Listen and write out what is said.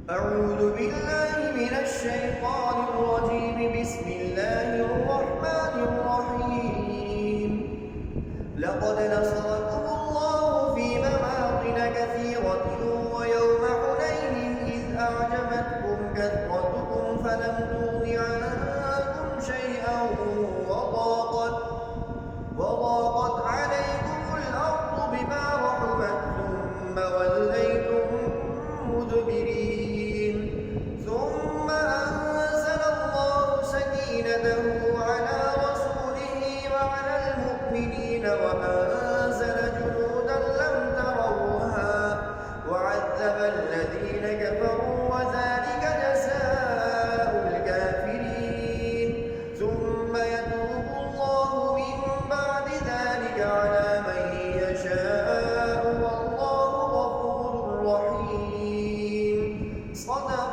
أعوذ بالله من الشيطان الرجيم. بسم الله الرحمن الرحيم. لقد نصركم الله في مواطن كثيرة ويوم حنين إذ أعجبتكم كثرتكم فلم تغن عنكم شيئا وضاقت عليكم الأرض بما رحبت ثم وليتم مدبرين. ثم أنزل الله سكينته على رسوله وعلى المؤمنين وأنزل جنودا لم تروها وعذب الذين كفروا وذلك جزاء الكافرين. ثم يتوب الله من بعد ذلك على من يشاء والله غفور رحيم. صدق